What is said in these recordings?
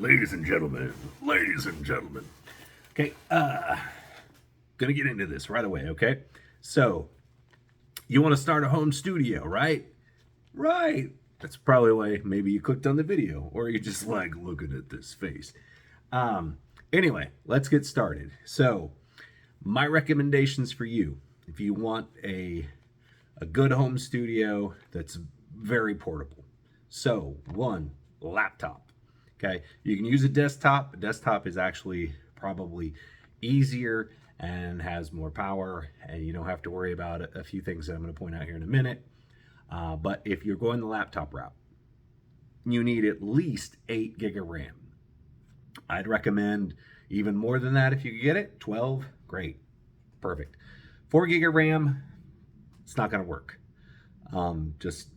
Ladies and gentlemen. Okay, gonna get into this right away, okay? So, you want to start a home studio, right? Right. That's probably why maybe you clicked on the video, or you just like looking at this face. Anyway, let's get started. So, my recommendations for you, if you want a good home studio that's very portable. So, one, laptop. Okay, you can use a desktop. A desktop is actually probably easier and has more power, and you don't have to worry about a few things that I'm going to point out here in a minute. But if you're going the laptop route, you need at least 8 gig of RAM. I'd recommend even more than that if you could get it. 12, great, perfect. 4 gig of RAM, it's not going to work. Just,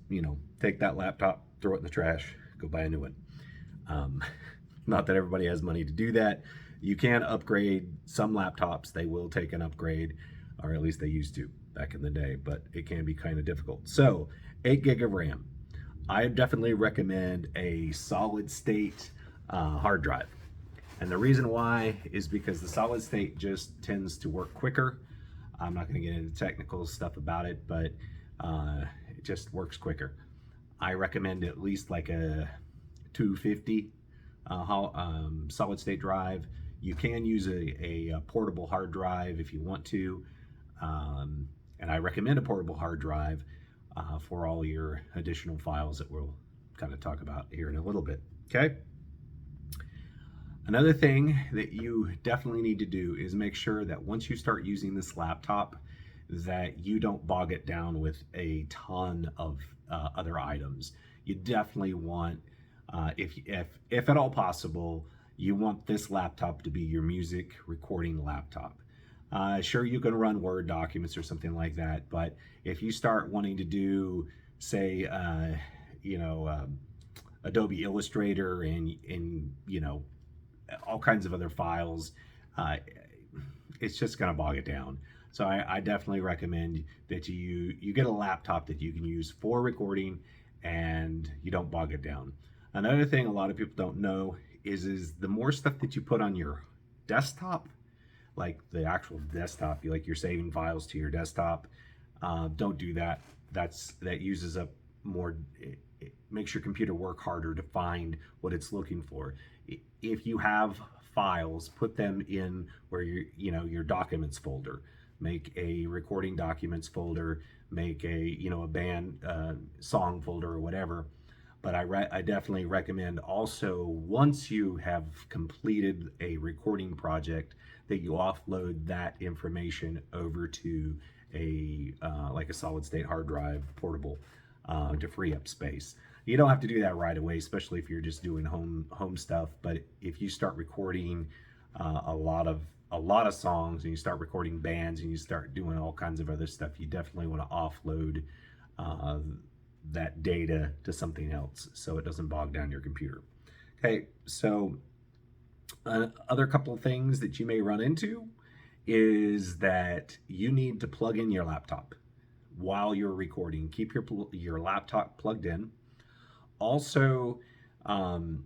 take that laptop, throw it in the trash, go buy a new one. Not that everybody has money to do that. You can upgrade some laptops. They will take an upgrade, or at least they used to back in the day, but it can be kind of difficult. So 8 gig of RAM. I definitely recommend a solid state hard drive. And the reason why is because the solid state just tends to work quicker. I'm not going to get into technical stuff about it, but it just works quicker. I recommend at least like a 250 solid state drive. You can use a portable hard drive if you want to, and I recommend a portable hard drive for all your additional files that we'll kind of talk about here in a little bit. Okay. Another thing that you definitely need to do is make sure that once you start using this laptop, that you don't bog it down with a ton of other items. You definitely want, if at all possible, you want this laptop to be your music recording laptop. Sure, you can run Word documents or something like that, but if you start wanting to do, say, Adobe Illustrator and all kinds of other files, it's just going to bog it down. So I definitely recommend that you get a laptop that you can use for recording and you don't bog it down. Another thing a lot of people don't know is the more stuff that you put on your desktop, like the actual desktop, you're saving files to your desktop, don't do that. That uses up more. It makes your computer work harder to find what it's looking for. If you have files, put them in where your documents folder. Make a recording documents folder. Make a band song folder or whatever. But I definitely recommend also, once you have completed a recording project, that you offload that information over to like a solid state hard drive portable to free up space. You don't have to do that right away, especially if you're just doing home stuff. But if you start recording a lot of songs, and you start recording bands, and you start doing all kinds of other stuff, you definitely want to offload that data to something else so it doesn't bog down your computer. Okay, so other couple of things that you may run into is that you need to plug in your laptop while you're recording. Keep your laptop plugged in. Also,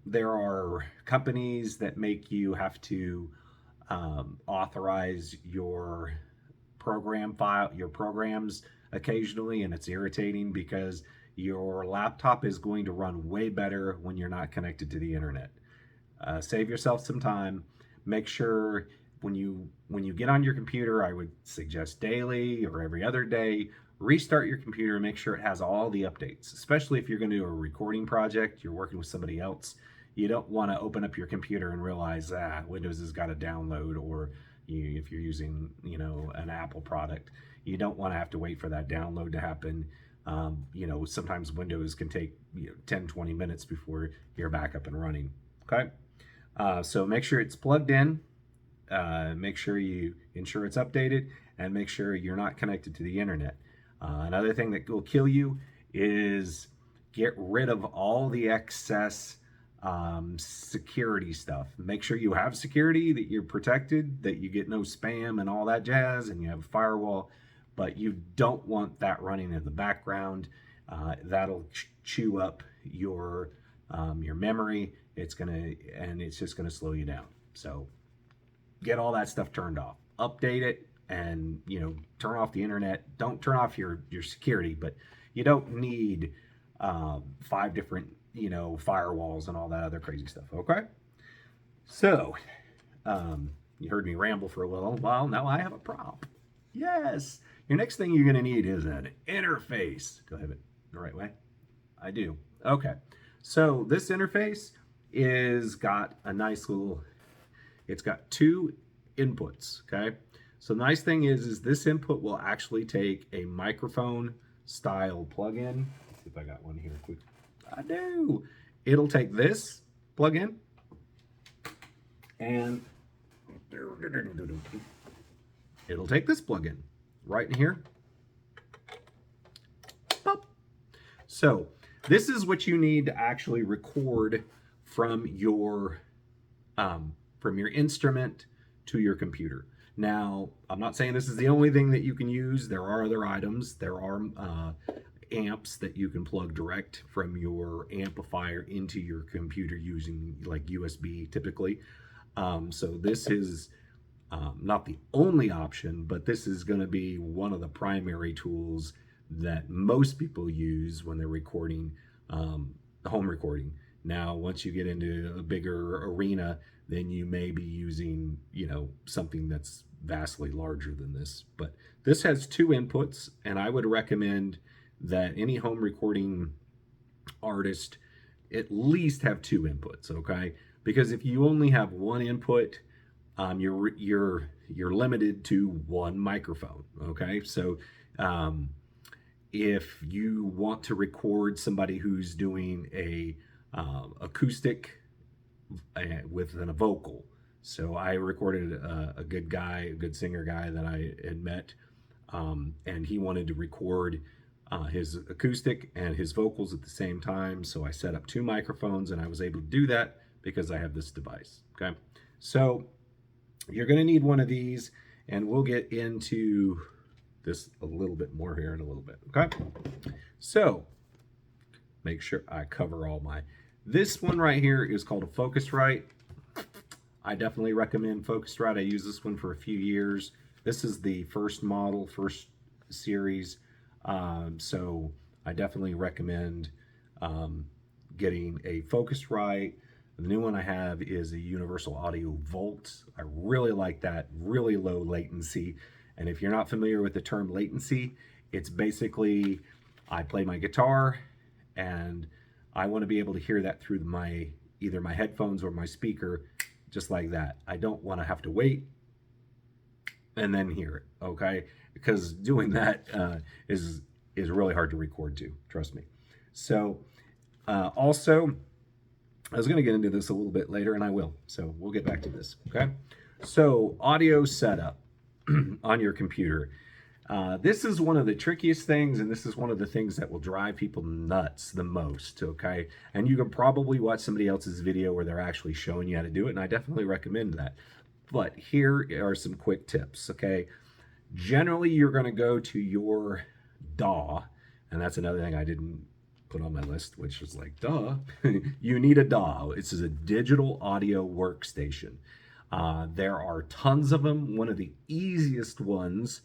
there are companies that make you have to authorize your programs occasionally, and it's irritating because your laptop is going to run way better when you're not connected to the internet. Save yourself some time. Make sure when you get on your computer, I would suggest daily or every other day, restart your computer and make sure it has all the updates, especially if you're going to do a recording project, you're working with somebody else. You don't want to open up your computer and realize Windows has got to download, or if you're using an Apple product, you don't want to have to wait for that download to happen. Sometimes Windows can take 10-20 minutes before you're back up and running. Okay, so make sure it's plugged in, make sure you ensure it's updated, and make sure you're not connected to the internet. Another thing that will kill you is get rid of all the excess security stuff. Make sure you have security, that you're protected, that you get no spam and all that jazz, and you have a firewall, but you don't want that running in the background. That'll chew up your memory and it's just gonna slow you down. So get all that stuff turned off, update it, and turn off the internet. Don't turn off your security, but you don't need 5 different firewalls and all that other crazy stuff. Okay, so you heard me ramble for a little while. Now I have a prop. Yes, your next thing you're going to need is an interface. Do I have it the right way? I do. Okay, so this interface is got a nice little, it's got 2 inputs. Okay, so the nice thing is this input will actually take a microphone style plug-in. Let's see if I got one here quick. I do. It'll take this plug-in and it'll take this plug-in right in here. Pop. So this is what you need to actually record from your instrument to your computer. Now, I'm not saying this is the only thing that you can use. There are other items. There are amps that you can plug direct from your amplifier into your computer using like USB typically. So this is not the only option, but this is going to be one of the primary tools that most people use when they're recording, home recording. Now, once you get into a bigger arena, then you may be using, something that's vastly larger than this. But this has 2 inputs, and I would recommend that any home recording artist at least have 2 inputs, okay? Because if you only have 1 input, you're limited to 1 microphone, okay? So if you want to record somebody who's doing a acoustic with a vocal. So I recorded a good guy, a good singer guy that I had met, and he wanted to record his acoustic and his vocals at the same time. So I set up 2 microphones, and I was able to do that because I have this device. Okay, so you're going to need one of these, and we'll get into this a little bit more here in a little bit. Okay, so make sure I cover all my. This one right here is called a Focusrite. I definitely recommend Focusrite. I used this one for a few years. This is the first model, first series. So I definitely recommend getting a Focusrite. The new one I have is a Universal Audio Volt. I really like that, really low latency. And if you're not familiar with the term latency, it's basically I play my guitar and I want to be able to hear that through either my headphones or my speaker, just like that. I don't want to have to wait and then hear it, okay? Because doing that is really hard to record to, trust me. So also, I was going to get into this a little bit later, and I will. So we'll get back to this, okay? So audio setup on your computer. This is one of the trickiest things, and this is one of the things that will drive people nuts the most, okay? And you can probably watch somebody else's video where they're actually showing you how to do it, and I definitely recommend that. But here are some quick tips, okay? Generally, you're going to go to your DAW, and that's another thing I didn't put on my list, which was like, duh. You need a DAW. This is a digital audio workstation. There are tons of them. One of the easiest ones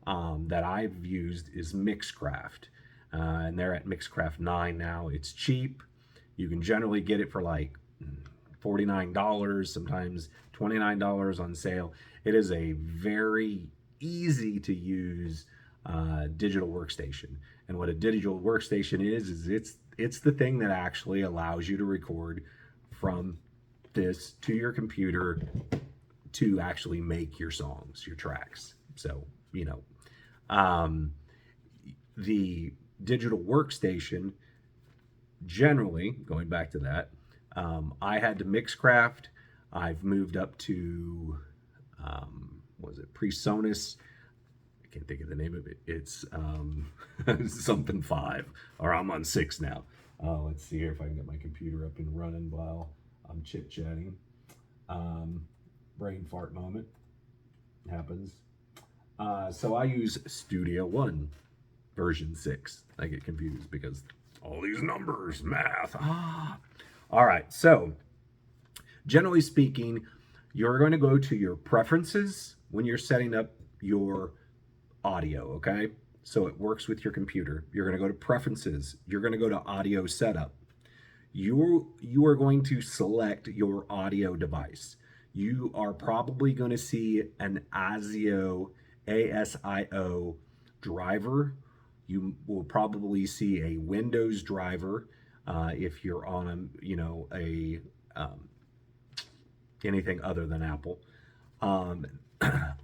that I've used is Mixcraft, and they're at Mixcraft 9 now. It's cheap. You can generally get it for like $49, sometimes $29 on sale. It is a very easy to use digital workstation. And what a digital workstation is it's the thing that actually allows you to record from this to your computer to actually make your songs, your tracks. So, the digital workstation, generally, going back to that, I had to Mixcraft. I've moved up to, PreSonus. I can't think of the name of it. It's something 5, or I'm on 6 now. Let's see here if I can get my computer up and running while I'm chit-chatting. Brain fart moment happens. So I use Studio One version 6. I get confused because all these numbers, math. All right, so Generally speaking, you're going to go to your preferences when you're setting up your audio, okay? So it works with your computer. You're going to go to preferences. You're going to go to audio setup. You are going to select your audio device. You are probably going to see an ASIO driver. You will probably see a Windows driver if you're on a anything other than Apple. Um,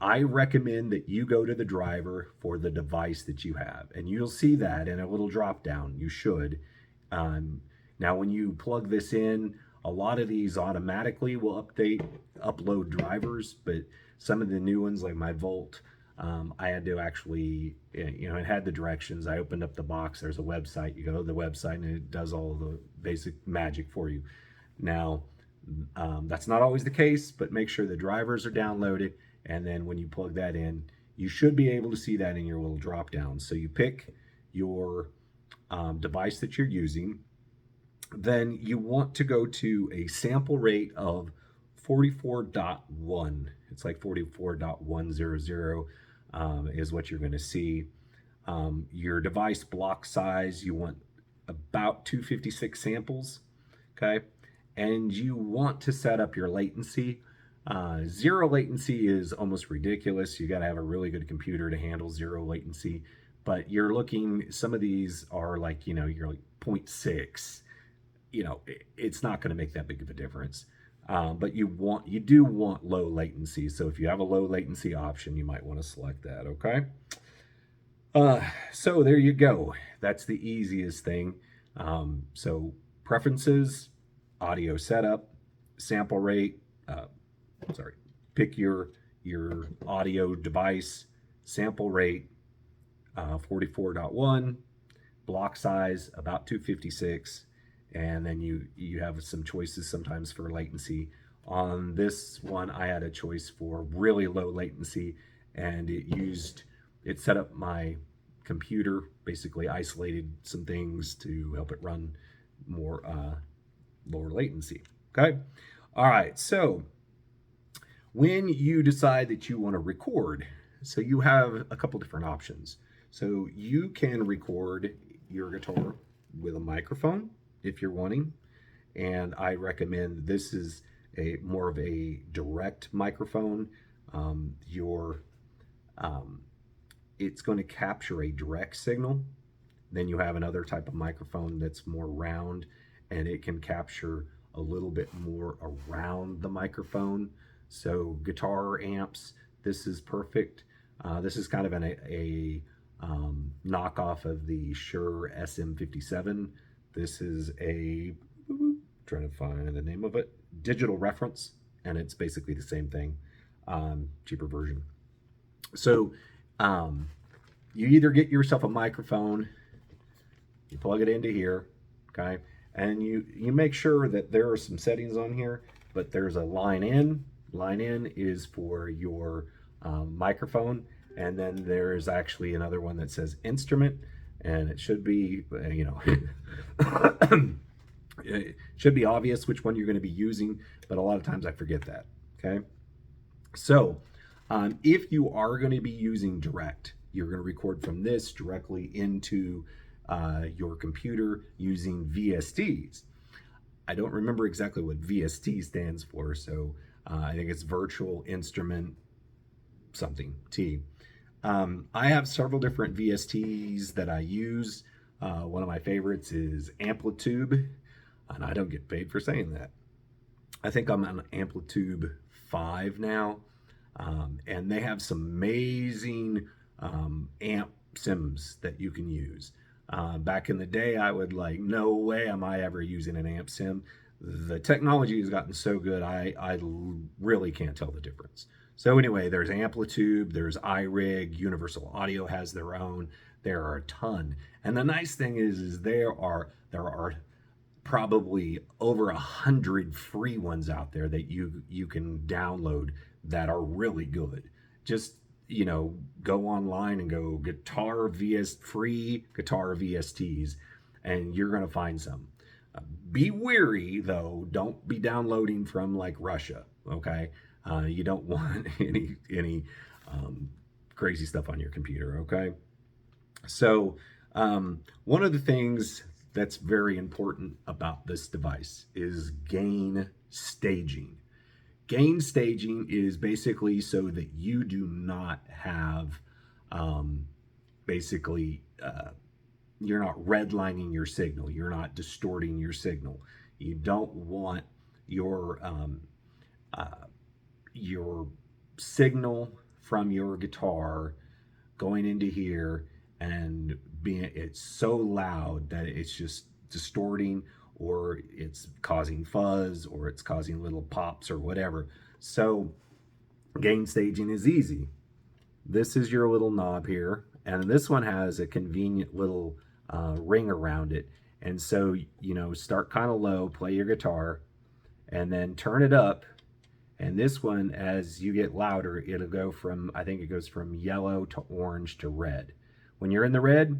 I recommend that you go to the driver for the device that you have, and you'll see that in a little drop down. You should. Um, Now, when you plug this in, a lot of these automatically will upload drivers, but some of the new ones, like my Volt, I had to actually, it had the directions. I opened up the box. There's a website. You go to the website, and it does all the basic magic for you. Now, that's not always the case, but make sure the drivers are downloaded. And then when you plug that in, you should be able to see that in your little drop down. So you pick your device that you're using. Then you want to go to a sample rate of 44.1. It's like 44.100 is what you're going to see. Your device block size, you want about 256 samples, okay? And you want to set up your latency. Zero latency is almost ridiculous. You got to have a really good computer to handle zero latency. But you're looking, some of these are like, you're like 0.6. It's not going to make that big of a difference. But you do want low latency. So if you have a low latency option, you might want to select that, okay? So there you go. That's the easiest thing. So preferences, audio setup, sample rate, pick your audio device, sample rate, 44.1, block size about 256, and then you have some choices sometimes for latency. On this one, I had a choice for really low latency, and it set up my computer, basically isolated some things to help it run more lower latency. Okay, all right. So when you decide that you want to record, so you have a couple different options. So you can record your guitar with a microphone if you're wanting, and I recommend this is more of a direct microphone. It's going to capture a direct signal. Then you have another type of microphone that's more round, and it can capture a little bit more around the microphone. So guitar amps, this is perfect. This is kind of a knockoff of the Shure SM57. This is trying to find the name of it, digital reference, and it's basically the same thing, cheaper version. So you either get yourself a microphone, you plug it into here, okay, and you make sure that there are some settings on here, but there's a line in. Line in is for your microphone, and then there's actually another one that says instrument, and it should be, it should be obvious which one you're going to be using, but a lot of times I forget that, okay? So if you are going to be using direct, you're going to record from this directly into your computer using VSTs. I don't remember exactly what VST stands for, so I think it's virtual instrument something T. I have several different VSTs that I use. One of my favorites is Amplitude, and I don't get paid for saying that. I think I'm on Amplitude 5 now, and they have some amazing amp sims that you can use. Back in the day, I would like, no way am I ever using an amp sim. The technology has gotten so good, I really can't tell the difference. So anyway, there's Amplitude, there's iRig, Universal Audio has their own. There are a ton. And the nice thing is there are probably over 100 free ones out there that you can download that are really good. Just go online and go free guitar VSTs, and you're going to find some. Be wary though. Don't be downloading from like Russia. Okay, you don't want any um, crazy stuff on your computer. Okay, so one of the things that's very important about this device is gain staging. Gain staging is basically so that you do not have um, basically you're not redlining your signal. You're not distorting your signal. You don't want uh, your signal from your guitar going into here and being it's so loud that it's just distorting or it's causing fuzz or it's causing little pops or whatever. So gain staging is easy. This is your little knob here, and this one has a convenient little ring around it. And so, start kind of low, play your guitar, and then turn it up. And this one, as you get louder, it'll go from, I think it goes from yellow to orange to red. When you're in the red,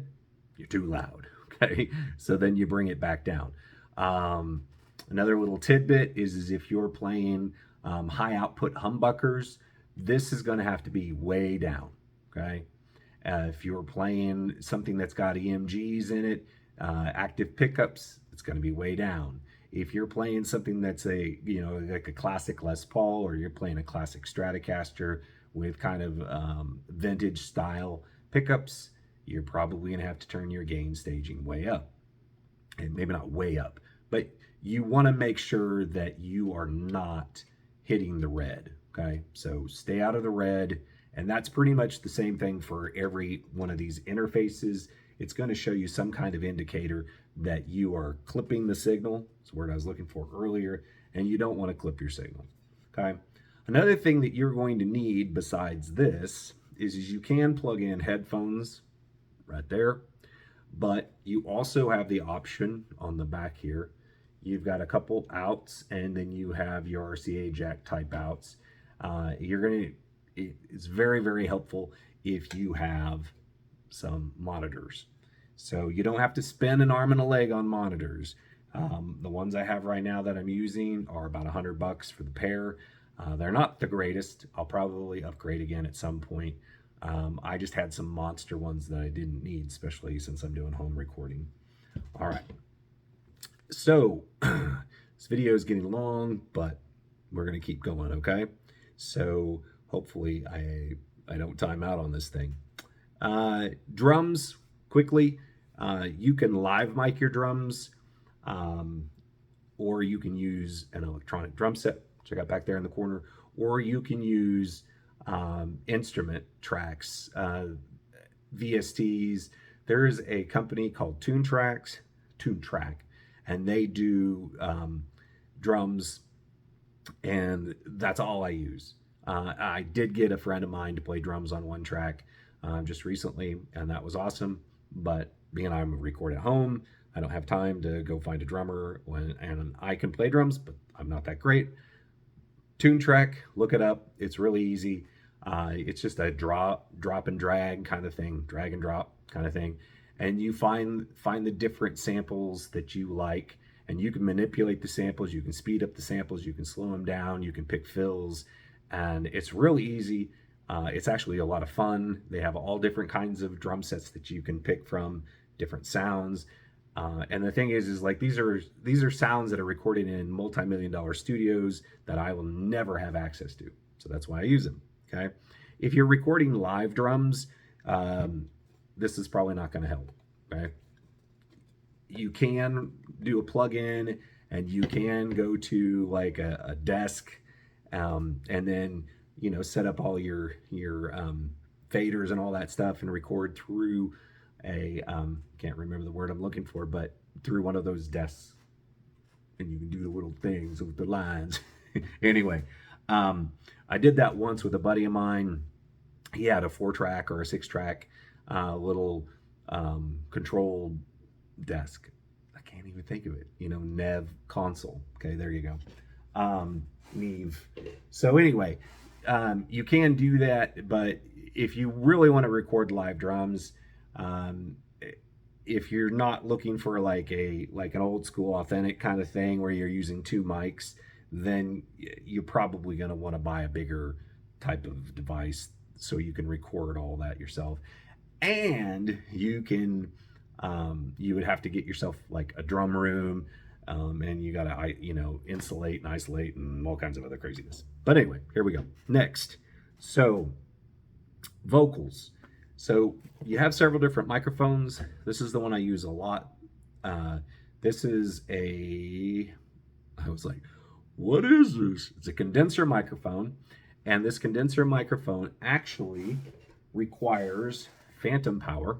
you're too loud. Okay. So then you bring it back down. Another little tidbit is if you're playing high output humbuckers, this is going to have to be way down. Okay. If you're playing something that's got EMGs in it, active pickups, it's going to be way down. If you're playing something that's like a classic Les Paul, or you're playing a classic Stratocaster with kind of vintage style pickups, you're probably going to have to turn your gain staging way up. And maybe not way up, but you want to make sure that you are not hitting the red. Okay, so stay out of the red. And that's pretty much the same thing for every one of these interfaces. It's going to show you some kind of indicator that you are clipping the signal. That's the word I was looking for earlier. And you don't want to clip your signal. Okay. Another thing that you're going to need besides this is you can plug in headphones right there. But you also have the option on the back here. You've got a couple outs, and then you have your RCA jack type outs. It's very, very helpful if you have some monitors. So you don't have to spend an arm and a leg on monitors. The ones I have right now that I'm using are about $100 for the pair. They're not the greatest. I'll probably upgrade again at some point. I just had some monster ones that I didn't need, especially since I'm doing home recording. All right. So this video is getting long, but we're going to keep going, okay? So hopefully I don't time out on this thing. Drums, quickly. You can live mic your drums, or you can use an electronic drum set, which I got back there in the corner, or you can use instrument tracks, VSTs. There's a company called Toontrack, and they do drums, and that's all I use. I did get a friend of mine to play drums on one track just recently, and that was awesome. But being I'm record at home, I don't have time to go find a drummer and I can play drums, but I'm not that great. Toontrack, look it up. It's really easy. It's just a drop and drag kind of thing, drag and drop kind of thing. And you find the different samples that you like, and you can manipulate the samples. You can speed up the samples. You can slow them down. You can pick fills, and it's really easy. It's actually a lot of fun. They have all different kinds of drum sets that you can pick from, different sounds. And the thing is like these are sounds that are recorded in multi-million-dollar studios that I will never have access to. So that's why I use them. Okay. If you're recording live drums, this is probably not going to help. Okay. You can do a plug-in, and you can go to like a desk, and then set up all your faders and all that stuff and record through a can't remember the word I'm looking for, but through one of those desks, and you can do the little things with the lines. Anyway, I did that once with a buddy of mine. He had a 4-track or a 6-track little controlled desk. I can't even think of it. Nev console. Okay, there you go. Neve. So anyway, you can do that, but if you really want to record live drums, if you're not looking for like an old school authentic kind of thing where you're using two mics, then you're probably going to want to buy a bigger type of device so you can record all that yourself. And you can you would have to get yourself like a drum room, and you gotta insulate and isolate and all kinds of other craziness. But anyway, here we go. Next, so vocals. So you have several different microphones. This is the one I use a lot. This is I was like, what is this? It's a condenser microphone, and this condenser microphone actually requires phantom power.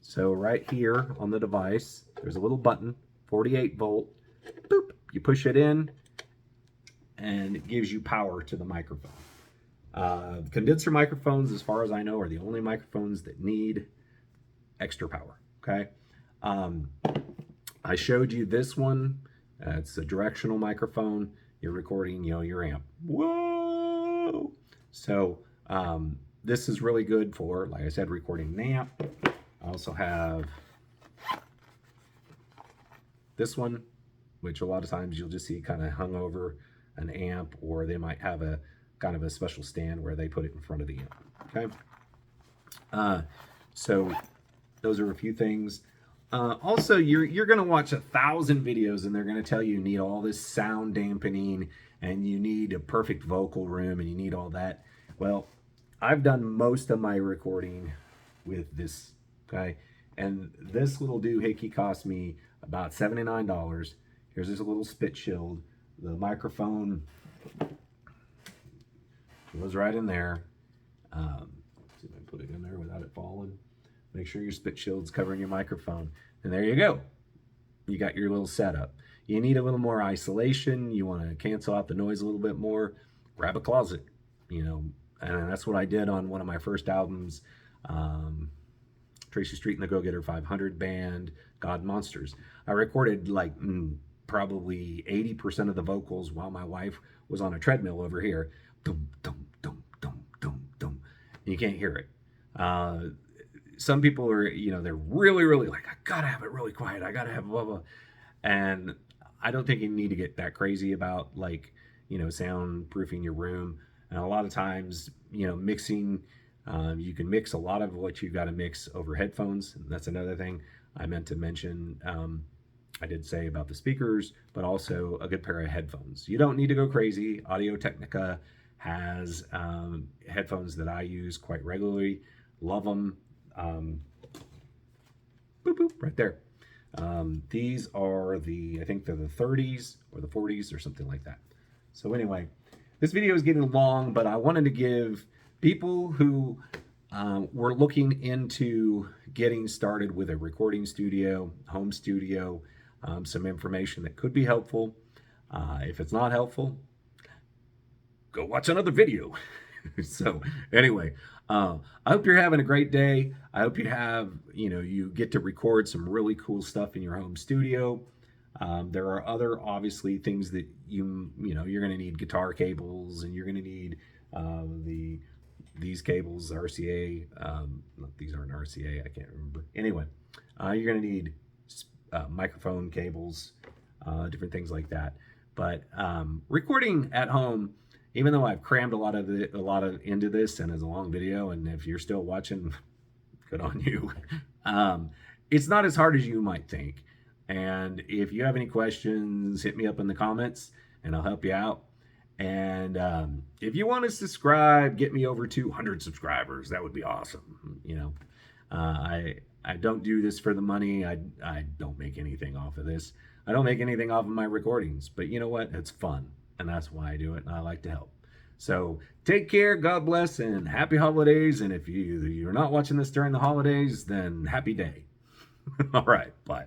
So right here on the device, there's a little button, 48 volt. Boop. You push it in, and it gives you power to the microphone. Condenser microphones, as far as I know, are the only microphones that need extra power. Okay. I showed you this one. It's a directional microphone. You're recording, your amp. Whoa! So this is really good for, like I said, recording an amp. I also have this one, which a lot of times you'll just see kind of hung over an amp, or they might have a kind of a special stand where they put it in front of the amp. Okay. So those are a few things. Also, you're going to watch 1,000 videos and they're going to tell you need all this sound dampening and you need a perfect vocal room and you need all that. Well, I've done most of my recording with this, okay? And this little doohickey cost me about $79. Here's this little spit shield. The microphone goes right in there. See if I can put it in there without it falling. Make sure your spit shield's covering your microphone. And there you go. You got your little setup. You need a little more isolation. You want to cancel out the noise a little bit more. Grab a closet, And that's what I did on one of my first albums, Tracy Street and the Go-Getter 500 Band, God Monsters. I recorded like probably 80% of the vocals while my wife was on a treadmill over here. Dum, dum, dum, dum, dum, dum. You can't hear it. Some people are, they're really, really like, I gotta have it really quiet. I gotta have blah, blah. And I don't think you need to get that crazy about soundproofing your room. And a lot of times, mixing, you can mix a lot of what you've got to mix over headphones. And that's another thing I meant to mention. I did say about the speakers, but also a good pair of headphones. You don't need to go crazy. Audio-Technica has headphones that I use quite regularly. Love them. Boop, boop, right there. These are I think they're the 30s or the 40s or something like that. So anyway, this video is getting long, but I wanted to give people who were looking into getting started with a recording studio, home studio, some information that could be helpful. If it's not helpful, go watch another video. So anyway, I hope you're having a great day. I hope you get to record some really cool stuff in your home studio. There are other obviously things that you're going to need guitar cables, and you're going to need these cables, RCA. These aren't RCA. I can't remember. Anyway, you're going to need microphone cables, different things like that. But recording at home, even though I've crammed a lot of into this, and it's a long video, and if you're still watching, good on you. It's not as hard as you might think. And if you have any questions, hit me up in the comments, and I'll help you out. And if you want to subscribe, get me over 200 subscribers. That would be awesome. I don't do this for the money. I don't make anything off of this. I don't make anything off of my recordings. But you know what? It's fun. And that's why I do it, and I like to help. So take care, God bless, and happy holidays. And if you're not watching this during the holidays, then happy day. All right, bye.